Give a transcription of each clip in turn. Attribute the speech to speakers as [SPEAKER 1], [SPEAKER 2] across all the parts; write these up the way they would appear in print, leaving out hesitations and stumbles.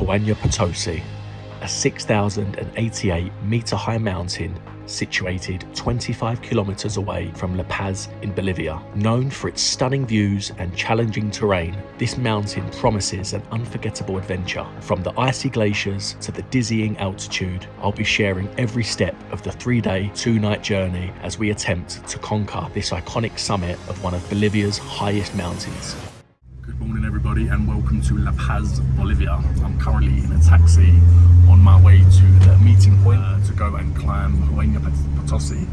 [SPEAKER 1] Huayna Potosi, a 6,088 metre high mountain situated 25 kilometers away from La Paz in Bolivia. Known for its stunning views and challenging terrain, this mountain promises an unforgettable adventure. From the icy glaciers to the dizzying altitude, I'll be sharing every step of the 3-day, 2-night journey as we attempt to conquer this iconic summit of one of Bolivia's highest mountains. Good morning everybody and welcome to La Paz, Bolivia. I'm currently in a taxi on my way to the meeting point to go and climb Huayna Potosi,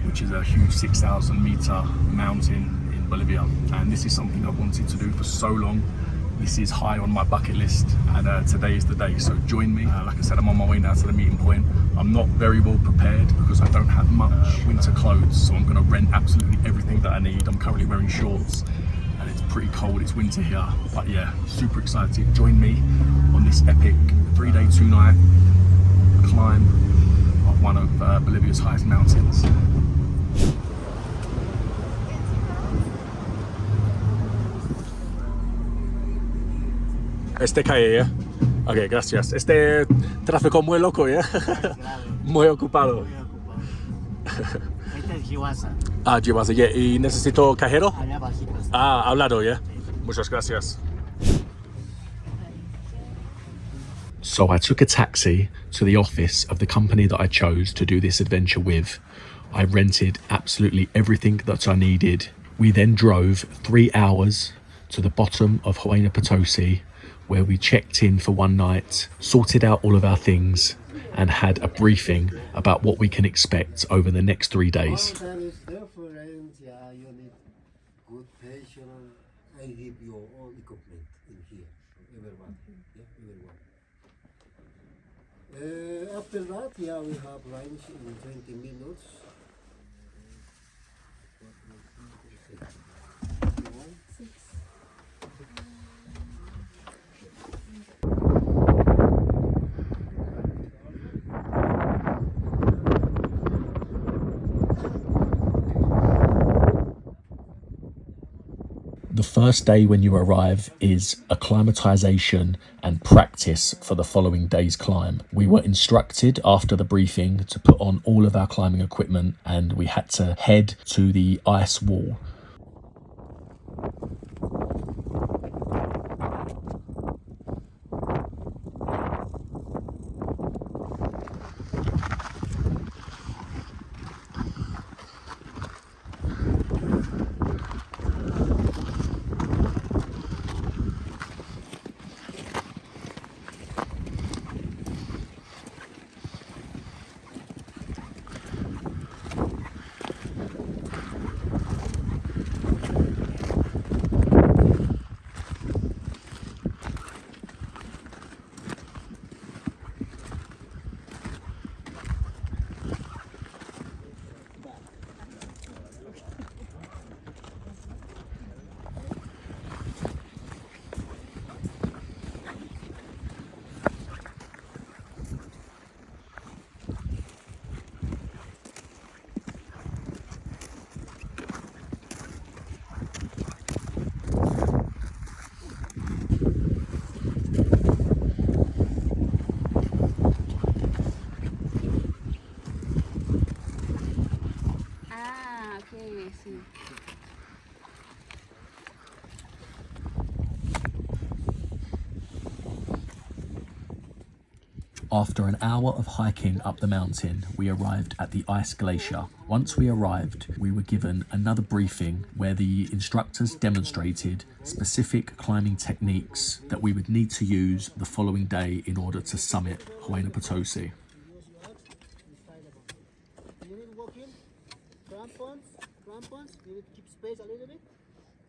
[SPEAKER 1] which is a huge 6,000 meter mountain in Bolivia. And this is something I've wanted to do for so long. This is high on my bucket list and today is the day, so join me. Like I said, I'm on my way now to the meeting point. I'm not very well prepared because I don't have much winter clothes, so I'm going to rent absolutely everything that I need. I'm currently wearing shorts and it's pretty cold, it's winter here, but yeah, super excited. Join me on this epic 3-day, 2-night climb of one of Bolivia's highest mountains. Este calle, ¿ya? Ok, gracias. Este tráfico muy loco, ¿ya? Muy ocupado.
[SPEAKER 2] Este es Giwasa.
[SPEAKER 1] Ah, Giwasa, yeah. ¿Y necesito cajero?
[SPEAKER 2] Allá bajito.
[SPEAKER 1] Ah, hablado, ¿ya? Muchas gracias. So I took a taxi to the office of the company that I chose to do this adventure with. I rented absolutely everything that I needed. We then drove 3 hours to the bottom of Huayna Potosi, where we checked in for one night, sorted out all of our things, and had a briefing about what we can expect over the next 3 days.
[SPEAKER 2] All that is reference, yeah, you need good patient. I give you all equipment in here, everyone, yeah, everyone. After that, yeah, we have lunch in 20 minutes.
[SPEAKER 1] The first day when you arrive is acclimatization and practice for the following day's climb. We were instructed after the briefing to put on all of our climbing equipment and we had to head to the ice wall. After an hour of hiking up the mountain, we arrived at the ice glacier. Once we arrived, we were given another briefing where the instructors demonstrated specific climbing techniques that we would need to use the following day in order to summit Huayna Potosi.
[SPEAKER 2] You need walking, crampons, you need to keep space a little bit.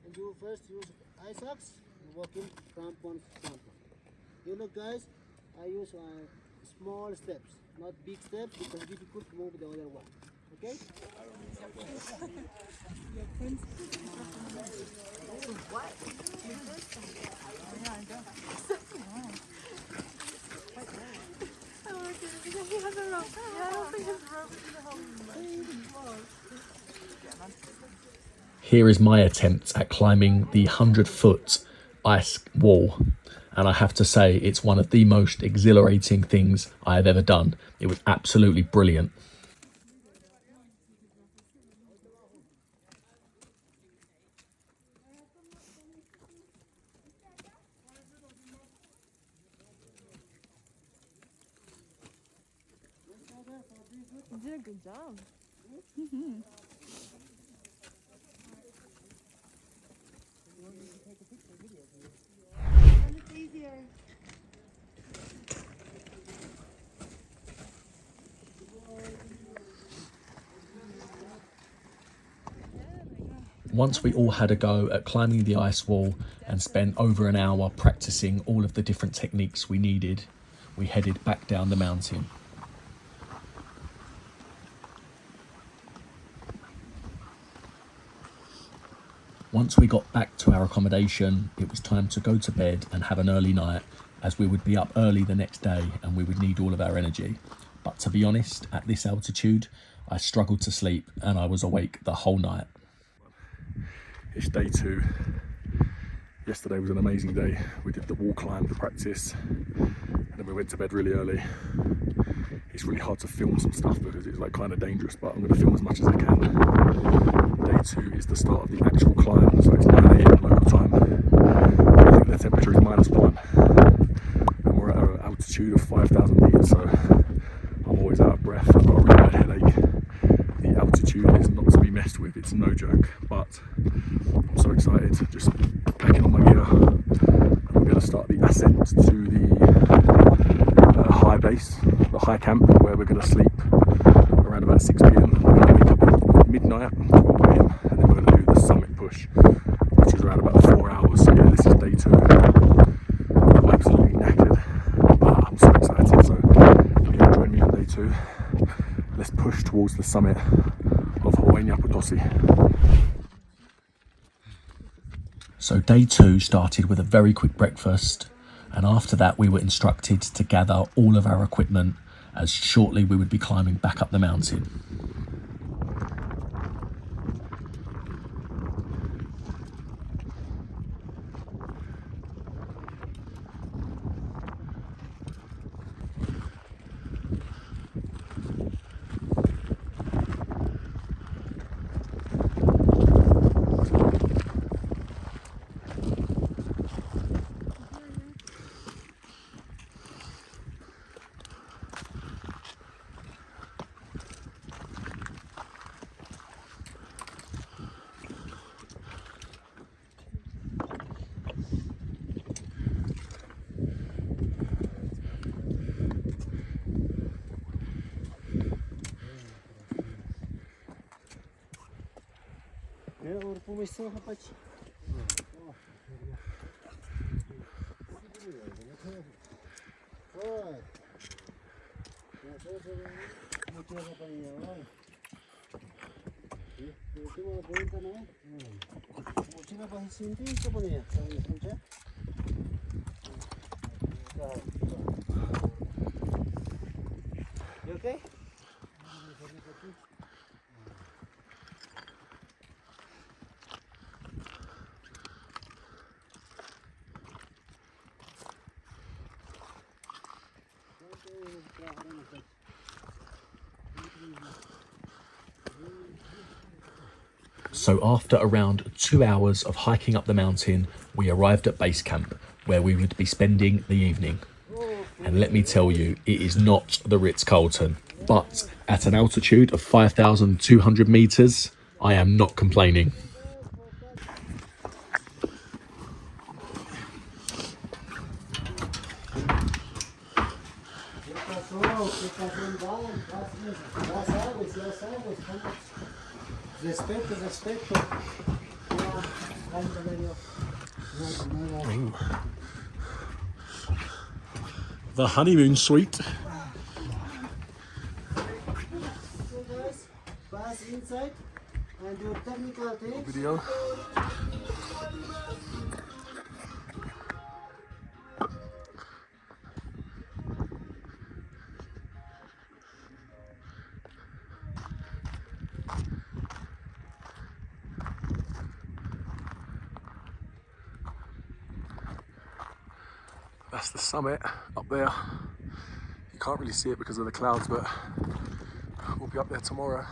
[SPEAKER 2] And you first use ice axe, walking, crampons. You know guys, I use small steps, not big steps because it's difficult to move the other one. Okay?
[SPEAKER 1] Here is my attempt at climbing the 100-foot ice wall. And I have to say, it's one of the most exhilarating things I have ever done. It was absolutely brilliant.
[SPEAKER 3] You did a good job. It's easier.
[SPEAKER 1] Once we all had a go at climbing the ice wall and spent over an hour practicing all of the different techniques we needed, we headed back down the mountain. Once we got back to our accommodation, it was time to go to bed and have an early night, as we would be up early the next day and we would need all of our energy. But to be honest, at this altitude, I struggled to sleep and I was awake the whole night. It's day 2. Yesterday was an amazing day. We did the wall climb, the practice, and then we went to bed really early. It's really hard to film some stuff because it's like kind of dangerous, but I'm going to film as much as I can. Day 2 is the start of the actual climb, so it's 9 AM local time. I think the temperature is -1, and we're at an altitude of 5,000 meters, so I'm always out of breath. I've got a really bad headache. The altitude is not to be messed with, it's no joke, but I'm so excited. Just packing on my gear, and we're going to start the ascent to the high base, the high camp, where we're going to sleep around about 6 PM. We're going to wake up at midnight, 12 AM, and then we're going to do the summit push, which is around about 4 hours. So yeah, this is day 2. I'm absolutely knackered, but I'm so excited. So yeah, join me on day 2. Let's push towards the summit of Huayna Potosi. So day 2 started with a very quick breakfast, and after that we were instructed to gather all of our equipment, as shortly we would be climbing back up the mountain.
[SPEAKER 2] Помощь хапать. You okay?
[SPEAKER 1] So after around 2 hours of hiking up the mountain, we arrived at base camp, where we would be spending the evening. And let me tell you, it is not the Ritz-Carlton, but at an altitude of 5,200 meters, I am not complaining.
[SPEAKER 2] Respeto.
[SPEAKER 1] The honeymoon suite.
[SPEAKER 2] So guys, pass inside and do technical things.
[SPEAKER 1] Video. That's the summit up there. You can't really see it because of the clouds, but we'll be up there tomorrow.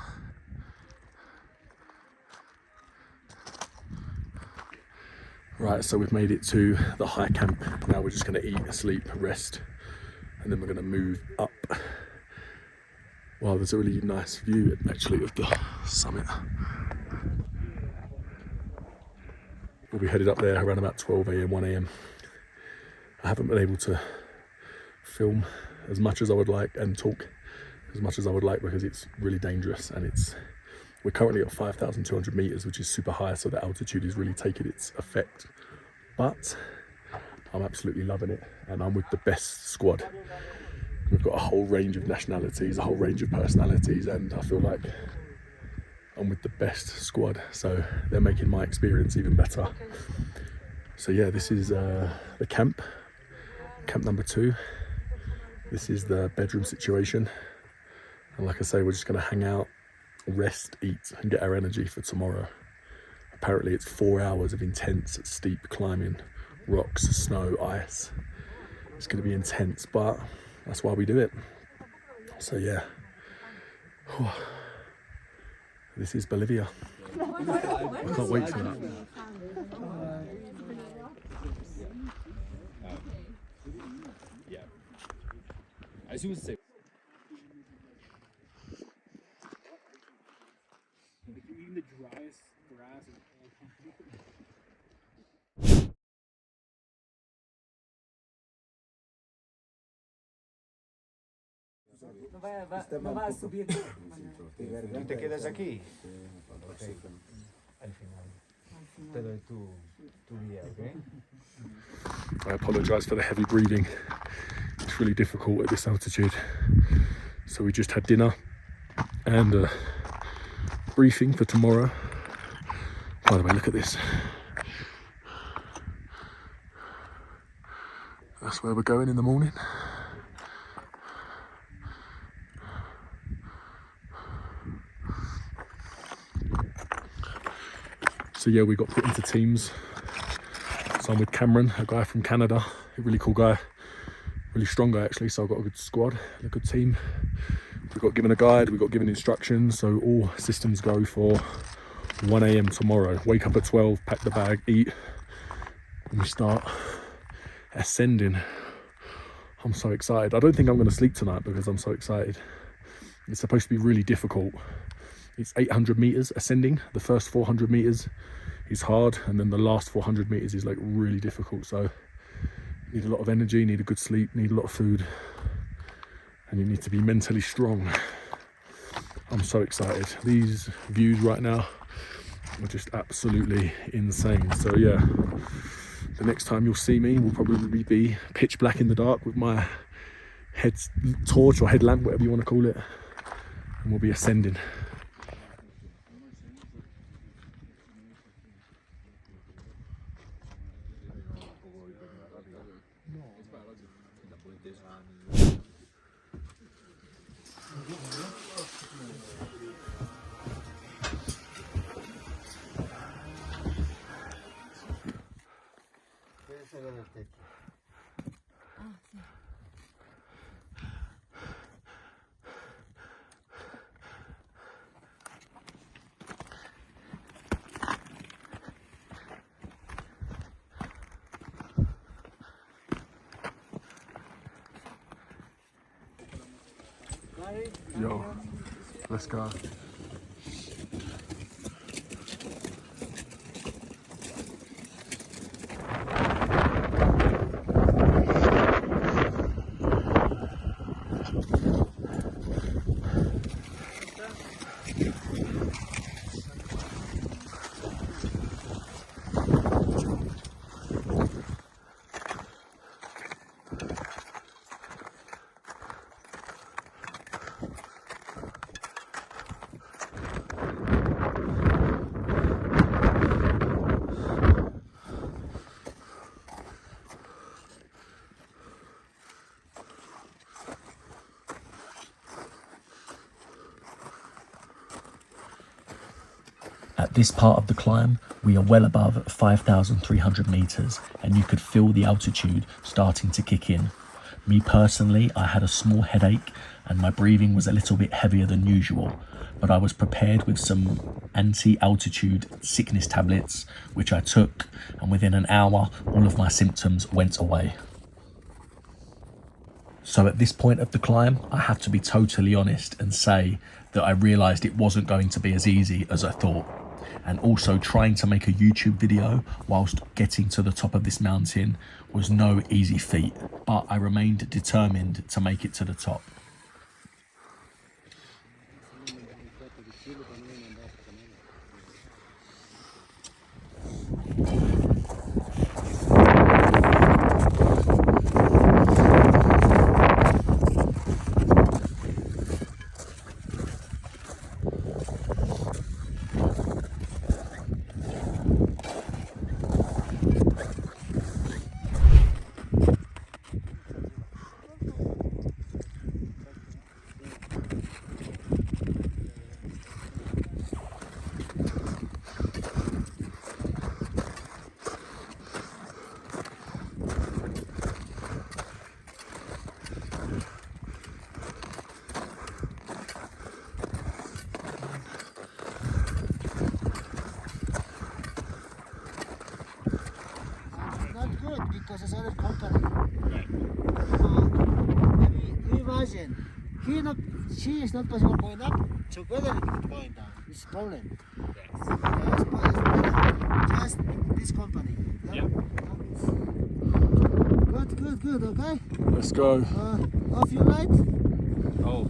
[SPEAKER 1] Right, so we've made it to the high camp. Now we're just going to eat, sleep, rest, and then we're going to move up. Wow, there's a really nice view actually of the summit. We'll be headed up there around about 12 AM, 1 AM. I haven't been able to film as much as I would like and talk as much as I would like because it's really dangerous, and we're currently at 5,200 meters, which is super high, so the altitude is really taking its effect. But I'm absolutely loving it, and I'm with the best squad. We've got a whole range of nationalities, a whole range of personalities, and I feel like I'm with the best squad, so they're making my experience even better. So yeah, this is the camp number 2. This is the bedroom situation, and like I say, we're just going to hang out, rest, eat, and get our energy for tomorrow. Apparently it's 4 hours of intense steep climbing, rocks, snow, ice. It's going to be intense, but that's why we do it. So yeah, this is Bolivia. I can't wait for that.
[SPEAKER 4] I should say. Even the driest grass is
[SPEAKER 5] No va a subir.
[SPEAKER 6] Tú te quedas aquí. Al final. Te doy tu guía, ¿ok?
[SPEAKER 1] I apologise for the heavy breathing. It's really difficult at this altitude. So we just had dinner and a briefing for tomorrow. By the way, look at this. That's where we're going in the morning. So yeah, we got put into teams. So I'm with Cameron, a guy from Canada, a really cool guy, really strong guy actually. So I've got a good squad, a good team. We got given a guide, we got given instructions. So all systems go for 1 AM tomorrow. Wake up at 12, pack the bag, eat, and we start ascending. I'm so excited. I don't think I'm going to sleep tonight because I'm so excited. It's supposed to be really difficult. It's 800 meters ascending. The first 400 meters is hard, and then the last 400 meters is like really difficult. So you need a lot of energy, need a good sleep, need a lot of food, and you need to be mentally strong. I'm so excited. These views right now are just absolutely insane. So yeah, the next time you'll see me will probably be pitch black in the dark with my head torch or headlamp, whatever you want to call it, and we'll be ascending. Yo, let's go. At this part of the climb, we are well above 5,300 meters and you could feel the altitude starting to kick in. Me personally, I had a small headache and my breathing was a little bit heavier than usual, but I was prepared with some anti-altitude sickness tablets, which I took, and within an hour, all of my symptoms went away. So at this point of the climb, I have to be totally honest and say that I realized it wasn't going to be as easy as I thought. And also trying to make a YouTube video whilst getting to the top of this mountain was no easy feat, but I remained determined to make it to the top.
[SPEAKER 2] Because it's other company. Maybe imagine, she is not possible going up, together going down. It's a problem. Yes, but it's better. Just this company.
[SPEAKER 4] Yeah.
[SPEAKER 2] Good, okay?
[SPEAKER 1] Let's go.
[SPEAKER 2] Off your light.
[SPEAKER 4] Oh.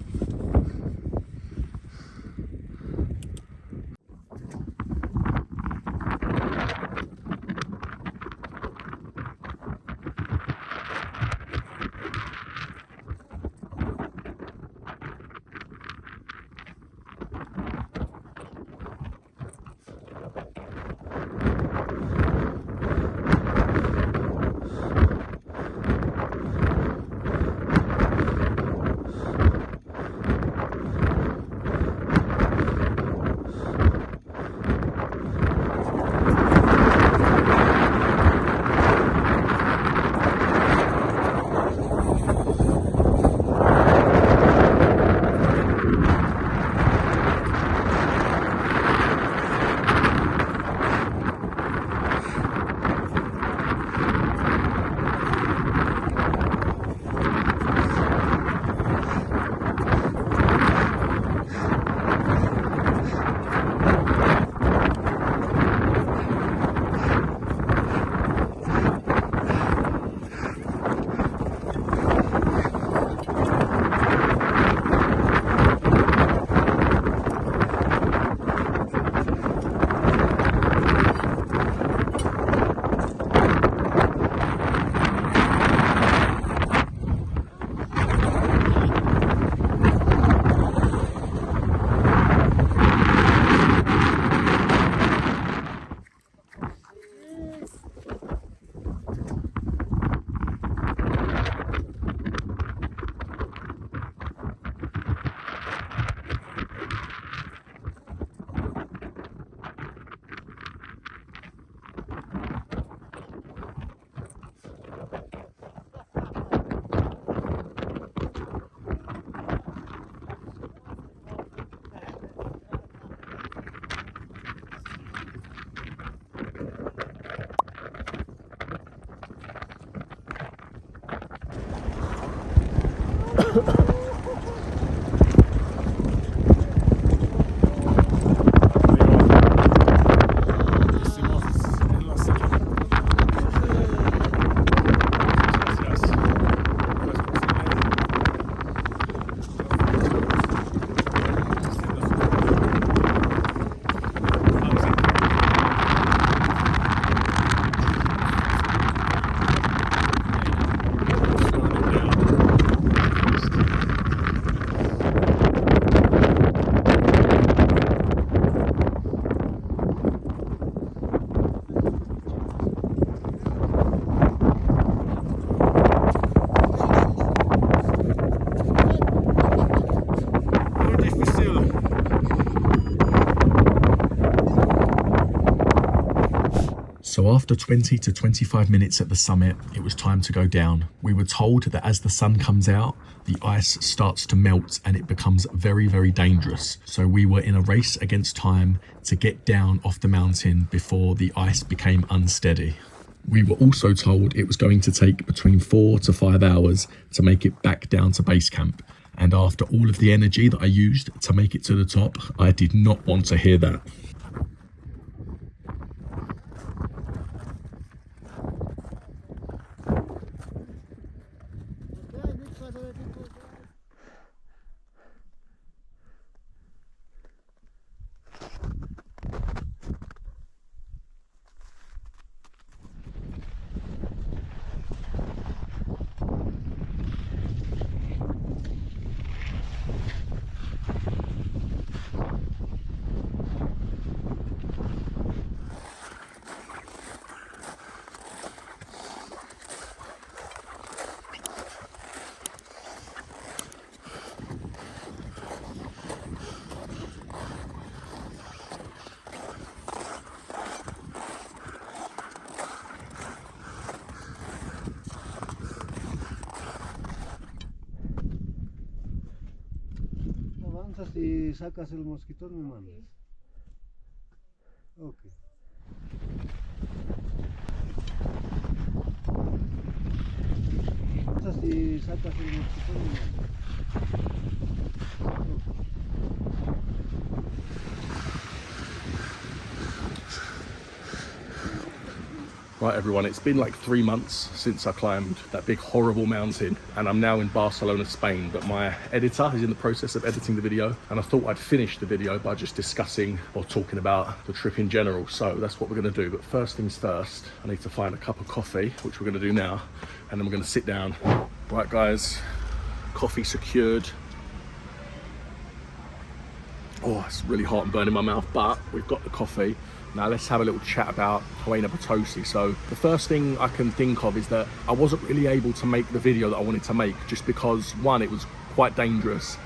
[SPEAKER 1] First. after 20 to 25 minutes at the summit, it was time to go down. We were told that as the sun comes out, the ice starts to melt and it becomes very, very dangerous. So we were in a race against time to get down off the mountain before the ice became unsteady. We were also told it was going to take between 4 to 5 hours to make it back down to base camp. And after all of the energy that I used to make it to the top, I did not want to hear that.
[SPEAKER 2] Avanzas y sacas el mosquitón, me mandas. Ok. Avanzas y sacas el mosquitón, me mandas. Ok.
[SPEAKER 1] Right everyone, it's been like 3 months since I climbed that big horrible mountain and I'm now in Barcelona, Spain, but my editor is in the process of editing the video and I thought I'd finish the video by just discussing or talking about the trip in general. So that's what we're gonna do. But first things first, I need to find a cup of coffee, which we're gonna do now, and then we're gonna sit down. Right guys, coffee secured. Oh, it's really hot and burning my mouth, but we've got the coffee. Now let's have a little chat about Huayna Potosi. So the first thing I can think of is that I wasn't really able to make the video that I wanted to make just because, one, it was quite dangerous,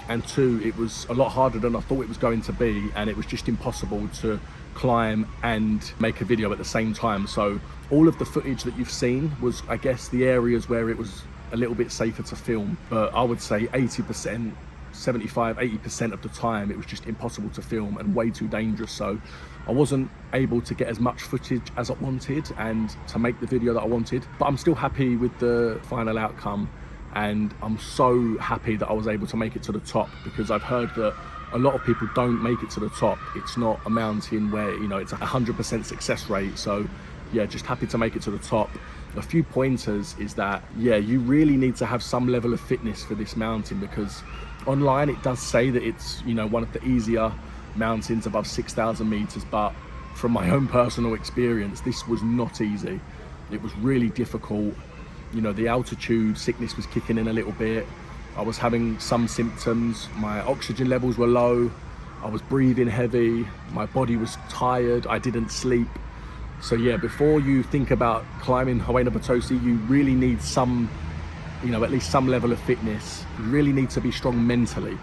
[SPEAKER 1] and two, it was a lot harder than I thought it was going to be, and it was just impossible to climb and make a video at the same time. So all of the footage that you've seen was, I guess, the areas where it was a little bit safer to film, but I would say 80%, 75, 80% of the time it was just impossible to film and way too dangerous. So I wasn't able to get as much footage as I wanted and to make the video that I wanted, but I'm still happy with the final outcome, and I'm so happy that I was able to make it to the top, because I've heard that a lot of people don't make it to the top. It's not a mountain where, you know, it's a 100% success rate. So yeah, just happy to make it to the top. A few pointers is that, yeah, you really need to have some level of fitness for this mountain, because online it does say that it's, you know, one of the easier mountains above 6,000 meters, but from my own personal experience, this was not easy. It was really difficult. You know, the altitude sickness was kicking in a little bit. I was having some symptoms. My oxygen levels were low. I was breathing heavy. My body was tired. I didn't sleep. So yeah, before you think about climbing Huayna Potosi, you really need some, you know, at least some level of fitness. You really need to be strong mentally,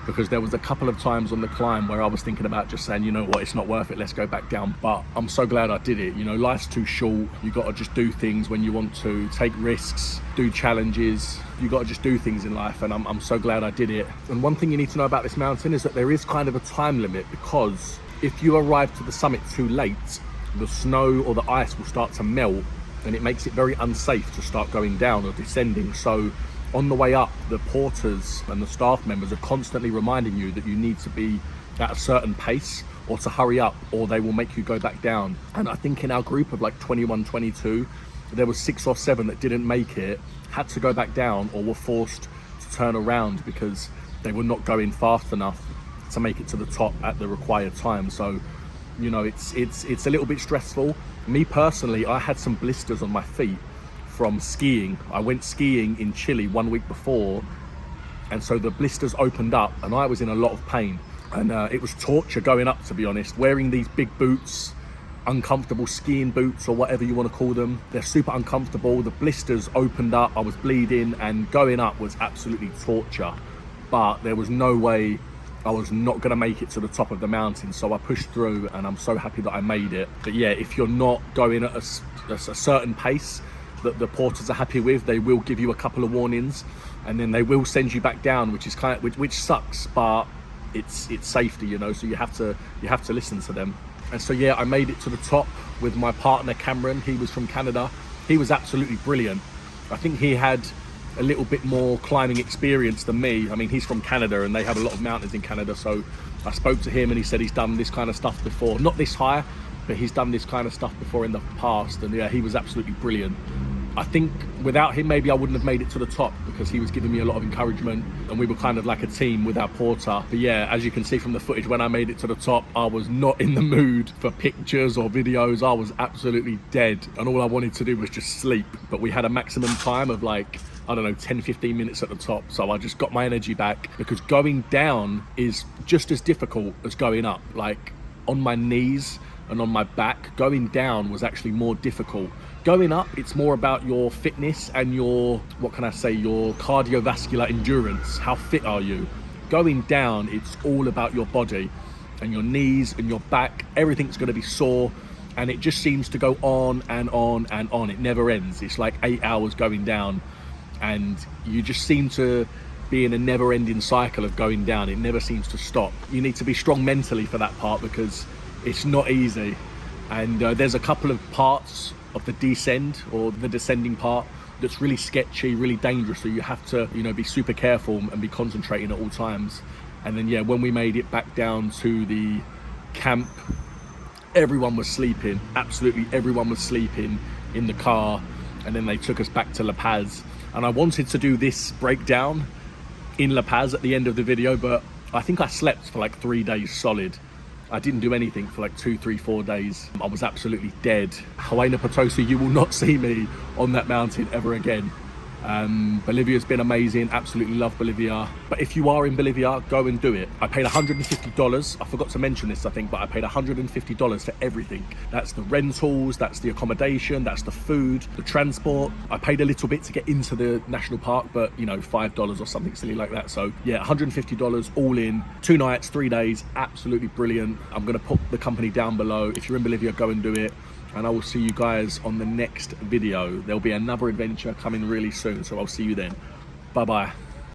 [SPEAKER 1] because there was a couple of times on the climb where I was thinking about just saying, you know what, it's not worth it, let's go back down. But I'm so glad I did it. You know, life's too short. You got to just do things when you want to, take risks, do challenges. You got to just do things in life, and I'm so glad I did it. And one thing you need to know about this mountain is that there is kind of a time limit, because if you arrive to the summit too late, the snow or the ice will start to melt, and it makes it very unsafe to start going down or descending. So on the way up, the porters and the staff members are constantly reminding you that you need to be at a certain pace or to hurry up, or they will make you go back down. And I think in our group of like 21, 22, there was 6 or 7 that didn't make it, had to go back down, or were forced to turn around because they were not going fast enough to make it to the top at the required time. So, you know, it's a little bit stressful. Me personally, I had some blisters on my feet from skiing. I went skiing in Chile 1 week before, and so the blisters opened up and I was in a lot of pain, and it was torture going up, to be honest. Wearing these big boots, uncomfortable skiing boots or whatever you want to call them, they're super uncomfortable. The blisters opened up, I was bleeding, and going up was absolutely torture. But there was no way I was not going to make it to the top of the mountain, so I pushed through, and I'm so happy that I made it. But yeah, if you're not going at a certain pace that the porters are happy with, they will give you a couple of warnings, and then they will send you back down, which is which sucks, but it's safety, you know, so you have to listen to them. And so yeah, I made it to the top with my partner Cameron. He was from Canada. He was absolutely brilliant. I think he had a little bit more climbing experience than me. I mean, he's from Canada and they have a lot of mountains in Canada, so I spoke to him and he said he's done this kind of stuff before, not this high, but he's done this kind of stuff before in the past. And yeah, he was absolutely brilliant. I think without him, maybe I wouldn't have made it to the top, because he was giving me a lot of encouragement and we were kind of like a team with our porter. But yeah, as you can see from the footage, when I made it to the top, I was not in the mood for pictures or videos. I was absolutely dead and all I wanted to do was just sleep. But we had a maximum time of like, I don't know, 10-15 minutes at the top, so I just got my energy back, because going down is just as difficult as going up. Like on my knees and on my back, going down was actually more difficult. Going up, it's more about your fitness and your, what can I say, your cardiovascular endurance. How fit are you? Going down, it's all about your body and your knees and your back. Everything's going to be sore, and it just seems to go on and on and on. It never ends. It's like 8 hours going down, and you just seem to be in a never-ending cycle of going down. It never seems to stop. You need to be strong mentally for that part, because it's not easy. And there's a couple of parts of the descent, or the descending part, that's really sketchy, really dangerous, so you have to, you know, be super careful and be concentrating at all times. And then yeah, when we made it back down to the camp, everyone was sleeping. Absolutely everyone was sleeping in the car. And then they took us back to La Paz, and I wanted to do this breakdown in La Paz at the end of the video, but I think I slept for like 3 days solid. I didn't do anything for like 2, 3, 4 days. I was absolutely dead. Huayna Potosi, you will not see me on that mountain ever again. Bolivia's been amazing, absolutely love Bolivia. But if you are in Bolivia, go and do it. I paid $150, I forgot to mention this I think, but I paid $150 for everything. That's the rentals, that's the accommodation, that's the food, the transport. I paid a little bit to get into the national park, but you know, $5 or something silly like that. So yeah, $150 all in, 2 nights, 3 days, absolutely brilliant. I'm gonna put the company down below. If you're in Bolivia, go and do it. And I will see you guys on the next video. There'll be another adventure coming really soon, so I'll see you then. Bye bye.